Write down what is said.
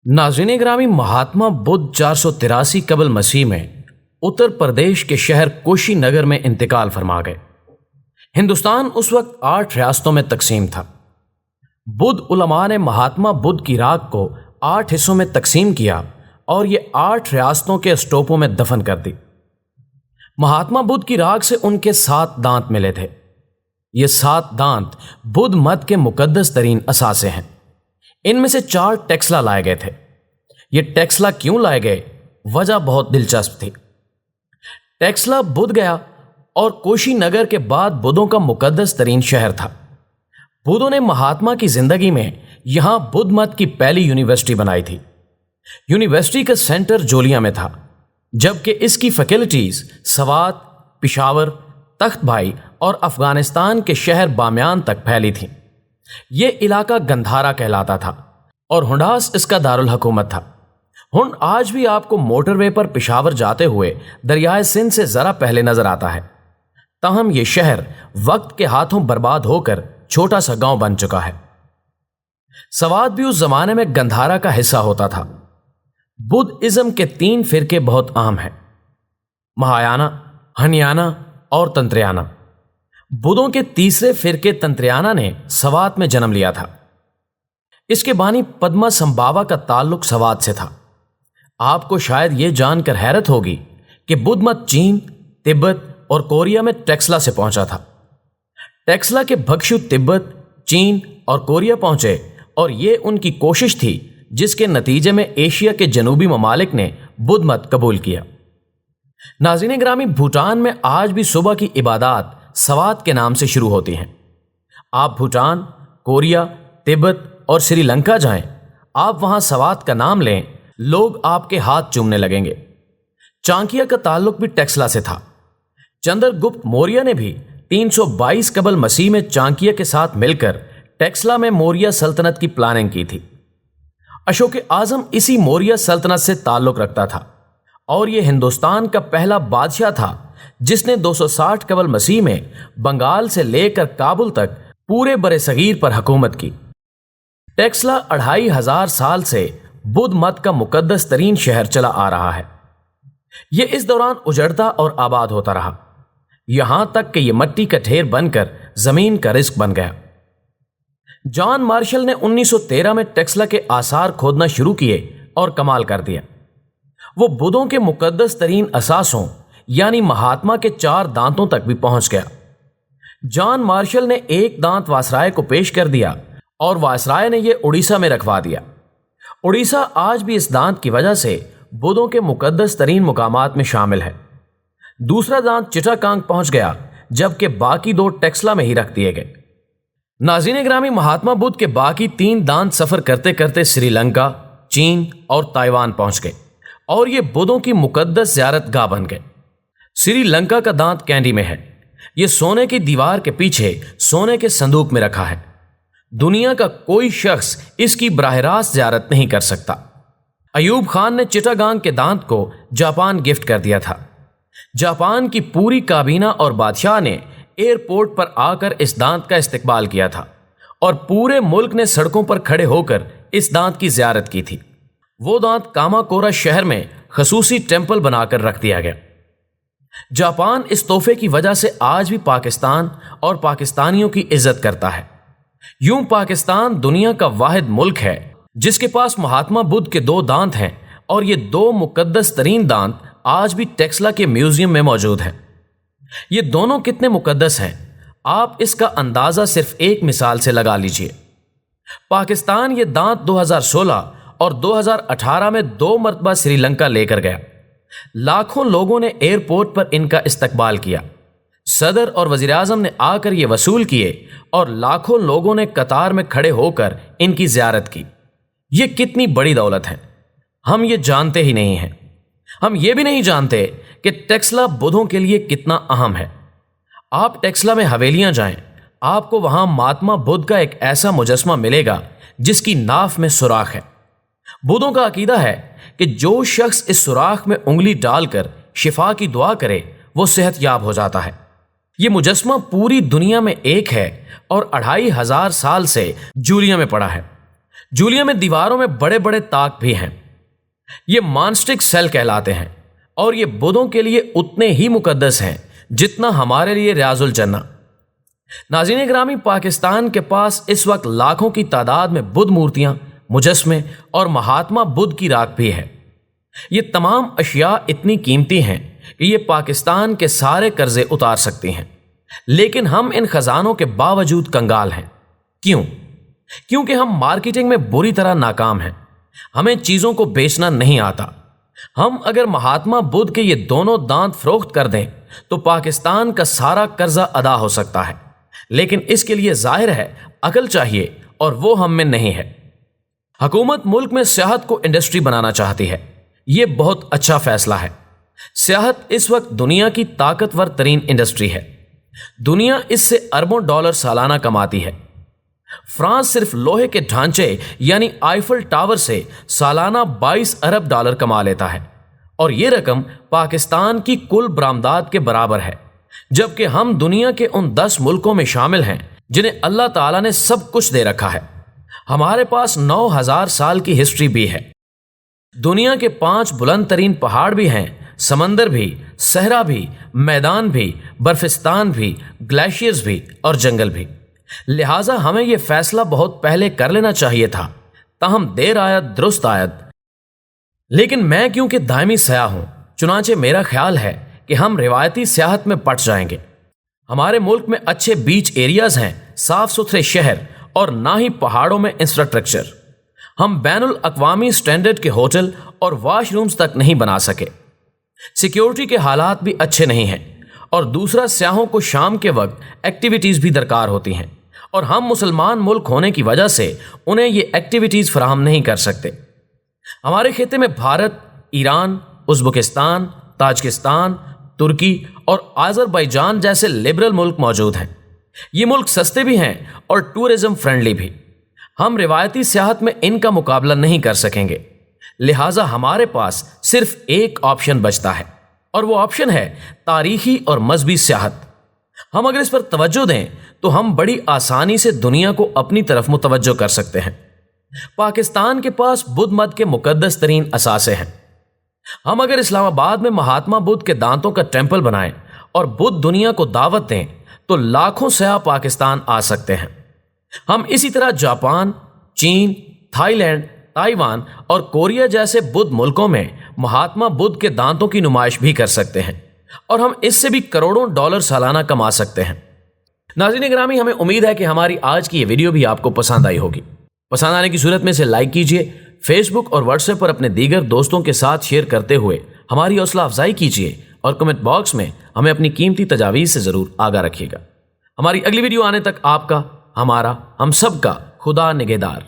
नाज़रीन ग्रामी, महात्मा बुद्ध 483 कबल मसीह में उत्तर प्रदेश के शहर कुशीनगर में इंतकाल फरमा गए। हिंदुस्तान उस वक्त 8 रियासतों में तकसीम था। बुद्ध उलमा ने महात्मा बुद्ध की राख को 8 हिस्सों में तकसीम किया और ये 8 रियासतों के स्टोपों में दफन कर दी। महात्मा बुद्ध की राख से उनके 7 दांत मिले थे। ये 7 दांत बुद्ध मत के मुकद्दस तरीन असासे हैं। इनमें से 4 टेक्सला लाए गए थे। ये टेक्सला क्यों लाए गए, वजह बहुत दिलचस्प थी। टेक्सला बुद्ध गया और कुशीनगर के बाद बुद्धों का मुकद्दस तरीन शहर था। बुद्धों ने महात्मा की जिंदगी में यहां बुद्ध मत की पहली यूनिवर्सिटी बनाई थी। यूनिवर्सिटी का सेंटर जोलिया में था, जबकि इसकी फैकल्टीज सवात, पिशावर, तख्त भाई और अफगानिस्तान के शहर बामियान तक फैली थीं। यह इलाका गंधारा कहलाता था और हुंडास इसका दारुल हुकूमत था। हुंड आज भी आपको मोटरवे पर पिशावर जाते हुए दरियाए सिंध से जरा पहले नजर आता है। ताहम यह शहर वक्त के हाथों बर्बाद होकर छोटा सा गांव बन चुका है। सवात भी उस जमाने में गंधारा का हिस्सा होता था। बुद्ध इज्म के 3 फिरके बहुत आम हैं, महायाना, हनियाना और तंत्रयाना। बुद्धों के तीसरे फिरके तंत्रयाना ने सवात में जन्म लिया था। इसके बानी पद्मा संभावा का ताल्लुक सवात से था। आपको शायद यह जानकर हैरत होगी कि बुद्ध मत चीन, तिब्बत और कोरिया में टेक्सला से पहुंचा था। टेक्सला के भक्षु तिब्बत, चीन और कोरिया पहुंचे और यह उनकी कोशिश थी जिसके नतीजे में एशिया के जनूबी ममालिक ने बुद्ध मत कबूल किया। नाज़रीन ग्रामी, भूटान में आज भी सुबह की इबादत सवात के नाम से शुरू होती हैं। आप भूटान, कोरिया, तिब्बत और श्रीलंका जाएं, आप वहां सवात का नाम लें, लोग आपके हाथ चूमने लगेंगे। चांकिया का ताल्लुक भी टेक्सला से था। चंद्रगुप्त मौर्य ने भी 322 कबल मसीह में चांकिया के साथ मिलकर टेक्सला में मौर्य सल्तनत की प्लानिंग की थी। अशोक आजम इसी मौर्य सल्तनत से ताल्लुक रखता था और यह हिंदुस्तान का पहला बादशाह था जिसने 260 कबल मसीह में बंगाल से लेकर काबुल तक पूरे बरे सगीर पर हुकूमत की। टेक्सला 2500 साल से बुद्ध मत का मुकद्दस तरीन शहर चला आ रहा है। यह इस दौरान उजड़ता और आबाद होता रहा, यहां तक कि यह मिट्टी का ढेर बनकर जमीन का रिस्क बन गया। जॉन मार्शल ने 1913 में टेक्सला के आसार खोदना शुरू किए और कमाल कर दिया। वो बुद्धों के मुकद्दस तरीन असासों यानी महात्मा के 4 दांतों तक भी पहुंच गया। जॉन मार्शल ने एक दांत वायसराय को पेश कर दिया और वायसराय ने यह उड़ीसा में रखवा दिया। उड़ीसा आज भी इस दांत की वजह से बुद्धों के मुकद्दस तरीन मुकामात में शामिल है। दूसरा दांत चिटागांग पहुंच गया, जबकि बाकी 2 टेक्सला में ही रख दिए गए। नाज़रीन ग्रामी, महात्मा बुद्ध के बाकी 3 दांत सफर करते करते श्रीलंका, चीन और ताइवान पहुंच गए और ये बुद्धों की मुकद्दस ज़ियारत गाह बन गए। श्रीलंका का दांत कैंडी में है। यह सोने की दीवार के पीछे सोने के संदूक में रखा है। दुनिया का कोई शख्स इसकी बराह रास्त ज़ियारत नहीं कर सकता। अयूब खान ने चिटागांग के दांत को जापान गिफ्ट कर दिया था। जापान की पूरी काबीना और बादशाह ने एयरपोर्ट पर आकर इस दांत का इस्तकबाल किया था और पूरे मुल्क ने सड़कों पर खड़े होकर इस दांत की ज़ियारत की थी। वो दांत कामाकोरा शहर में खसूसी टेम्पल बनाकर रख दिया गया। जापान इस तोहफे की वजह से आज भी पाकिस्तान और पाकिस्तानियों की इज्जत करता है। यूं पाकिस्तान दुनिया का वाहिद मुल्क है जिसके पास महात्मा बुद्ध के 2 दांत हैं और ये 2 मुकद्दस तरीन दांत आज भी टेक्सला के म्यूजियम में मौजूद हैं। ये दोनों कितने मुकद्दस हैं, आप इसका अंदाजा सिर्फ एक मिसाल से लगा लीजिए। पाकिस्तान ये दांत 2016 और 2018 में 2 मरतबा श्रीलंका लेकर गया। लाखों लोगों ने एयरपोर्ट पर इनका इस्तकबाल किया। सदर और वज़ीर आज़म ने आकर ये वसूल किए और लाखों लोगों ने कतार में खड़े होकर इनकी ज़ियारत की। ये कितनी बड़ी दौलत है, हम ये जानते ही नहीं हैं। हम ये भी नहीं जानते कि टेक्सला बुद्धों के लिए कितना अहम है। आप टेक्सला में हवेलियां जाएं, आपको वहां महात्मा बुद्ध का एक ऐसा मुजस्मा मिलेगा जिसकी नाफ में सुराख है। बुद्धों का अकीदा है कि जो शख्स इस सुराख में उंगली डालकर शिफा की दुआ करे वो सेहतयाब हो जाता है। ये मुजस्मा पूरी दुनिया में एक है और 2500 साल से जूलिया में पड़ा है। जूलिया में दीवारों में बड़े बड़े ताक भी हैं। ये मॉन्स्टिक सेल कहलाते हैं और ये बुतों के लिए उतने ही मुकद्दस हैं जितना हमारे लिए रियाजुल जन्ना। नाज़रीन ग्रामी, पाकिस्तान के पास इस वक्त लाखों की तादाद में बुद्ध मूर्तियां, मुजस्मे और महात्मा बुद्ध की राख भी है। ये तमाम अशिया इतनी कीमती हैं कि ये पाकिस्तान के सारे कर्जे उतार सकती हैं, लेकिन हम इन खजानों के बावजूद कंगाल हैं। क्यों? क्योंकि हम मार्केटिंग में बुरी तरह नाकाम हैं। हमें चीजों को बेचना नहीं आता। हम अगर महात्मा बुद्ध के ये दोनों दांत फरोख्त कर दें तो पाकिस्तान का सारा कर्जा अदा हो सकता है, लेकिन इसके लिए जाहिर है अकल चाहिए और वो हम में नहीं है। हुकूमत मुल्क में सियाहत को इंडस्ट्री बनाना चाहती है। ये बहुत अच्छा फैसला है। सियाहत इस वक्त दुनिया की ताकतवर तरीन इंडस्ट्री है। दुनिया इससे अरबों डॉलर सालाना कमाती है। फ्रांस सिर्फ लोहे के ढांचे यानी आईफल टावर से सालाना 22 अरब डॉलर कमा लेता है और यह रकम पाकिस्तान की कुल बरामदात के बराबर है, जबकि हम दुनिया के उन 10 मुल्कों में शामिल हैं जिन्हें अल्लाह ताला ने सब कुछ दे रखा है। हमारे पास 9000 साल की हिस्ट्री भी है। दुनिया के 5 बुलंद तरीन पहाड़ भी हैं, समंदर भी, सहरा भी, मैदान भी, बर्फिस्तान भी, ग्लेशियर्स भी और जंगल भी। लिहाजा हमें यह फैसला बहुत पहले कर लेना चाहिए था, ताहम देर आयत दुरुस्त आयत। लेकिन मैं क्योंकि दायमी सयाह हूं, चुनांचे मेरा ख्याल है कि हम रिवायती सियाहत में पट जाएंगे। हमारे मुल्क में अच्छे बीच एरियाज हैं, साफ सुथरे शहर और ना ही पहाड़ों में इंफ्रास्ट्रक्चर। हम बैनुल अक़वामी स्टैंडर्ड के होटल और वॉशरूम्स तक नहीं बना सके। सिक्योरिटी के हालात भी अच्छे नहीं हैं और दूसरा, सियाहों को शाम के वक्त एक्टिविटीज़ भी दरकार होती हैं और हम मुसलमान मुल्क होने की वजह से उन्हें ये एक्टिविटीज़ फराहम नहीं कर सकते। हमारे खित्ते में भारत, ईरान, उज़्बेकिस्तान, ताजिकिस्तान, तुर्की और आज़रबाईजान जैसे लिबरल मुल्क मौजूद हैं। ये मुल्क सस्ते भी हैं और टूरिज्म फ्रेंडली भी। हम रिवायती सियाहत में इनका मुकाबला नहीं कर सकेंगे। लिहाजा हमारे पास सिर्फ एक ऑप्शन बचता है और वो ऑप्शन है तारीखी और मजहबी सियाहत। हम अगर इस पर तवज्जो दें तो हम बड़ी आसानी से दुनिया को अपनी तरफ मुतवज्जो कर सकते हैं। पाकिस्तान के पास बुद्ध मत के मुकद्दस तरीन असासे हैं। हम अगर इस्लामाबाद में महात्मा बुद्ध के दांतों का टेंपल बनाएं और बुद्ध दुनिया को दावत दें तो लाखों सयाह पाकिस्तान आ सकते हैं। हम इसी तरह जापान, चीन, थाईलैंड, ताइवान और कोरिया जैसे बुद्ध मुल्कों में महात्मा बुद्ध के दांतों की नुमाइश भी कर सकते हैं और हम इससे भी करोड़ों डॉलर सालाना कमा सकते हैं। नाज़रीन ग्रामी, हमें उम्मीद है कि हमारी आज की ये वीडियो भी आपको पसंद आई होगी। पसंद आने की सूरत में इसे लाइक कीजिए, फेसबुक और व्हाट्सएप पर अपने दीगर दोस्तों के साथ शेयर करते हुए हमारी हौसला अफजाई कीजिए और कमेंट बॉक्स में हमें अपनी कीमती तजावीज़ से ज़रूर आगाह रखिएगा। हमारी अगली वीडियो आने तक आपका, हमारा, हम सब का खुदा निगहदार।